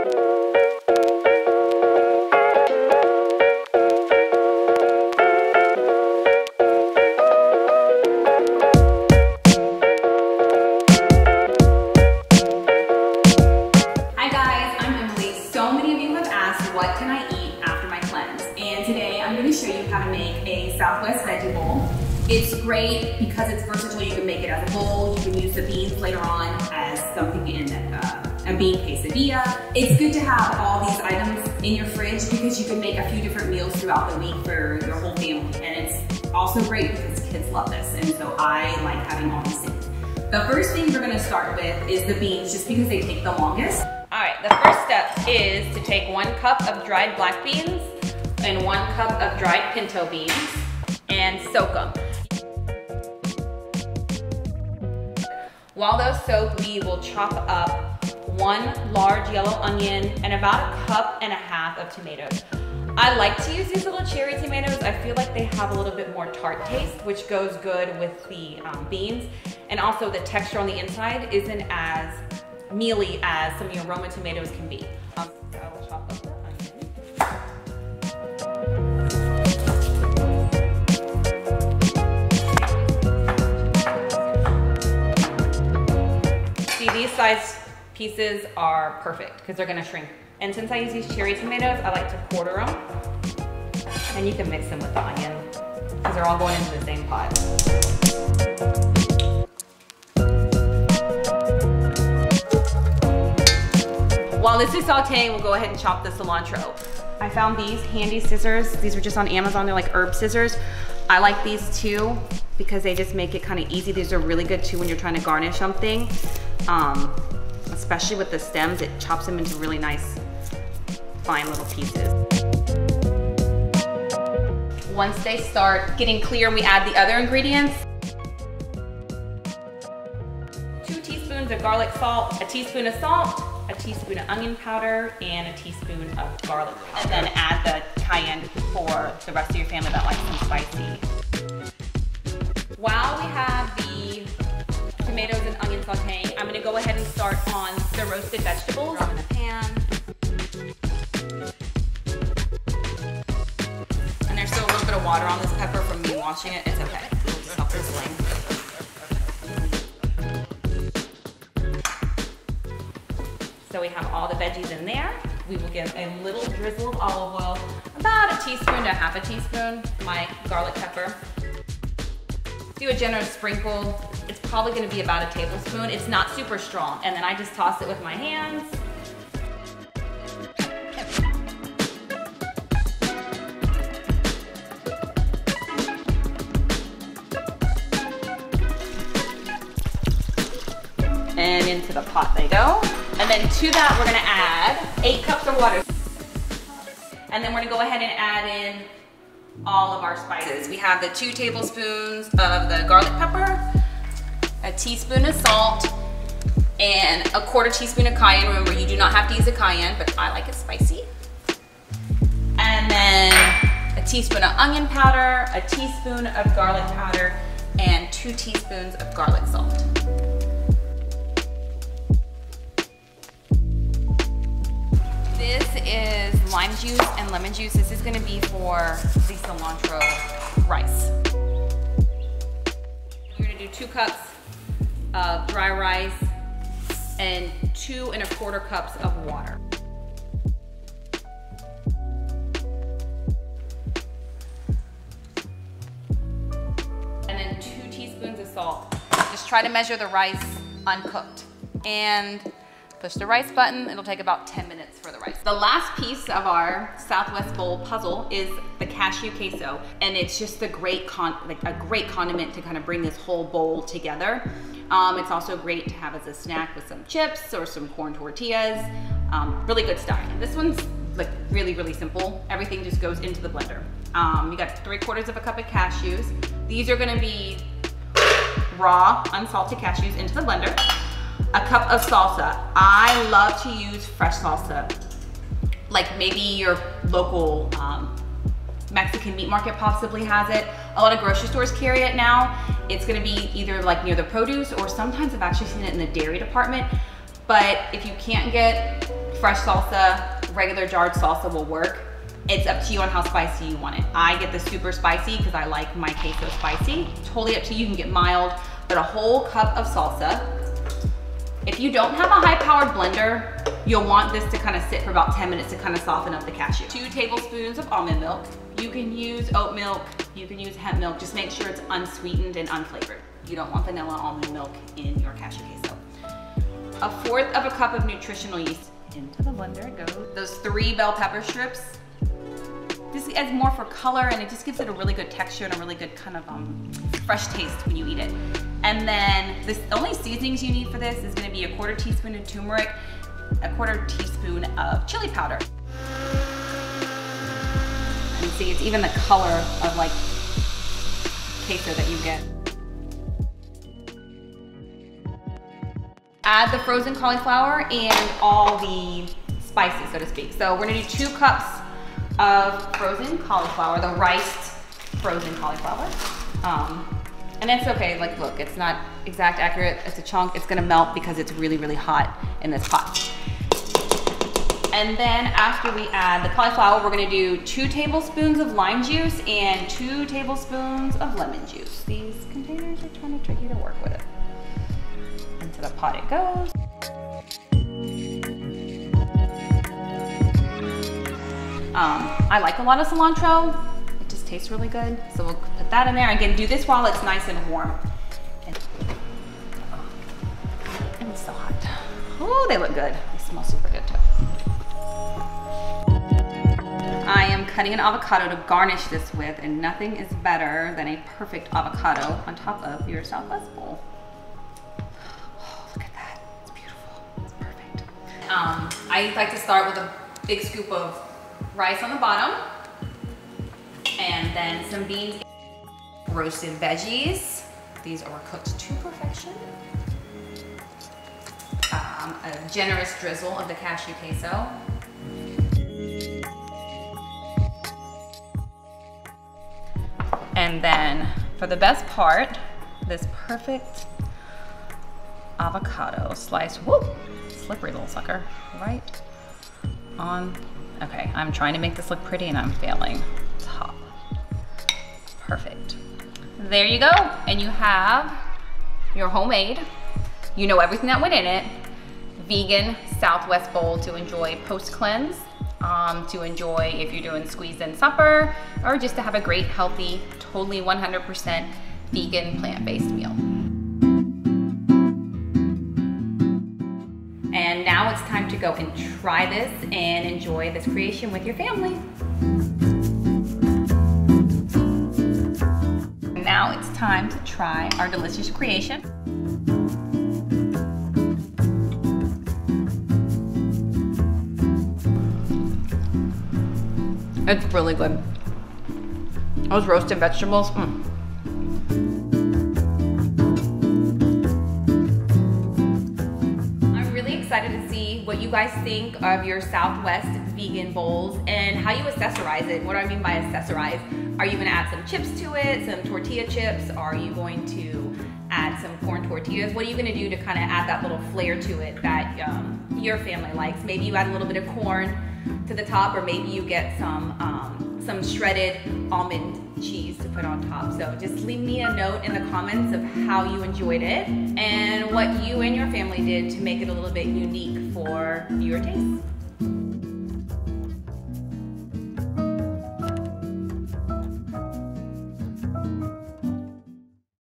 What can I eat after my cleanse? And today I'm going to show you how to make a Southwest veggie bowl. It's great because it's versatile. You can make it as a bowl. You can use the beans later on as something in a bean quesadilla. It's good to have all these items in your fridge because you can make a few different meals throughout the week for your whole family. And it's also great because kids love this. And so I like having all these things. The first thing we're going to start with is the beans, just because they take the longest. All right, the first step is to take 1 cup of dried black beans and 1 cup of dried pinto beans and soak them. While those soak, we will chop up 1 large yellow onion and about 1.5 cups of tomatoes. I like to use these little cherry tomatoes. I feel like they have a little bit more tart taste, which goes good with the beans. And also the texture on the inside isn't as mealy as some of your Roma tomatoes can be. So I will chop up the onion. See, these size pieces are perfect because they're gonna shrink. And since I use these cherry tomatoes, I like to quarter them. And you can mix them with the onion because they're all going into the same pot. While this is sauteing, we'll go ahead and chop the cilantro. I found these handy scissors. These were just on Amazon. They're like herb scissors. I like these too because they just make it kind of easy. These are really good too when you're trying to garnish something. Especially with the stems, it chops them into really nice, fine little pieces. Once they start getting clear, we add the other ingredients. 2 teaspoons of garlic salt, a teaspoon of salt, a teaspoon of onion powder, and a teaspoon of garlic powder. And then add the cayenne for the rest of your family that likes some spicy. While we have the tomatoes and onion sauteing, I'm gonna go ahead and start on the roasted vegetables. In a pan. And there's still a little bit of water on this pepper from me washing it. It's okay, it'll just stop sizzling. So we have all the veggies in there. We will give a little drizzle of olive oil, about a teaspoon to 1/2 teaspoon, my garlic pepper. Do a generous sprinkle. It's probably gonna be about a tablespoon. It's not super strong. And then I just toss it with my hands. And into the pot they go. And then to that, we're gonna add 8 cups of water. And then we're gonna go ahead and add in all of our spices. We have the 2 tablespoons of the garlic pepper, a teaspoon of salt, and a 1/4 teaspoon of cayenne. Remember, you do not have to use a cayenne, but I like it spicy. And then a teaspoon of onion powder, a teaspoon of garlic powder, and 2 teaspoons of garlic salt. This is lime juice and lemon juice. This is gonna be for the cilantro rice. You're gonna do 2 cups of dry rice and 2 1/4 cups of water. And then 2 teaspoons of salt. Just try to measure the rice uncooked. And push the rice button. It'll take about 10 minutes for the rice. The last piece of our Southwest bowl puzzle is the cashew queso. And it's just a great condiment to kind of bring this whole bowl together. It's also great to have as a snack with some chips or some corn tortillas. Really good stuff. This one's like really, really simple. Everything just goes into the blender. You got 3/4 cup of cashews. These are gonna be raw, unsalted cashews into the blender. A cup of salsa. I love to use fresh salsa. Like maybe your local Mexican meat market possibly has it. A lot of grocery stores carry it now. It's gonna be either like near the produce or sometimes I've actually seen it in the dairy department. But if you can't get fresh salsa, regular jarred salsa will work. It's up to you on how spicy you want it. I get the super spicy because I like my queso spicy. Totally up to you, you can get mild, but a whole cup of salsa. If you don't have a high-powered blender, you'll want this to kind of sit for about 10 minutes to kind of soften up the cashew. 2 tablespoons of almond milk. You can use oat milk, you can use hemp milk, just make sure it's unsweetened and unflavored. You don't want vanilla almond milk in your cashew queso. 1/4 of a cup of nutritional yeast. Into the blender it goes. Those 3 bell pepper strips. This adds more for color and it just gives it a really good texture and a really good kind of fresh taste when you eat it. And then the only seasonings you need for this is gonna be 1/4 teaspoon of turmeric, 1/4 teaspoon of chili powder. And see, it's even the color of like queso that you get. Add the frozen cauliflower and all the spices, so to speak. So we're gonna do 2 cups of frozen cauliflower, the riced frozen cauliflower. And it's okay, like look, it's not exact accurate, it's a chunk, it's gonna melt because it's really, really hot in this pot. And then after we add the cauliflower, we're gonna do 2 tablespoons of lime juice and 2 tablespoons of lemon juice. These containers are kind of tricky to work with. Into the pot it goes. I like a lot of cilantro. It just tastes really good. So we'll put that in there. Again, do this while it's nice and warm. And it's so hot. Oh, they look good. They smell super good too. I am cutting an avocado to garnish this with, and nothing is better than a perfect avocado on top of your Southwest bowl. Oh, look at that. It's beautiful. It's perfect. I like to start with a big scoop of rice on the bottom, and then some beans, roasted veggies. These are cooked to perfection. A generous drizzle of the cashew queso. And then for the best part, this perfect avocado slice, whoop, slippery little sucker, right on. Okay, I'm trying to make this look pretty and I'm failing. Top. Perfect. There you go. And you have your homemade, you know everything that went in it, vegan Southwest bowl to enjoy post-cleanse, to enjoy if you're doing squeezed-in supper, or just to have a great, healthy, totally 100% vegan, plant-based meal. And now it's time to go and try this and enjoy this creation with your family. Now it's time to try our delicious creation. It's really good. Those roasted vegetables, excited to see what you guys think of your Southwest vegan bowls and how you accessorize it. What do I mean by accessorize? Are you gonna add some chips to it, some tortilla chips? Are you going to add some corn tortillas? What are you gonna do to kind of add that little flair to it that your family likes? Maybe you add a little bit of corn to the top, or maybe you get some shredded almond cheese to put on top. So just leave me a note in the comments of how you enjoyed it and what you and your family did to make it a little bit unique for your taste.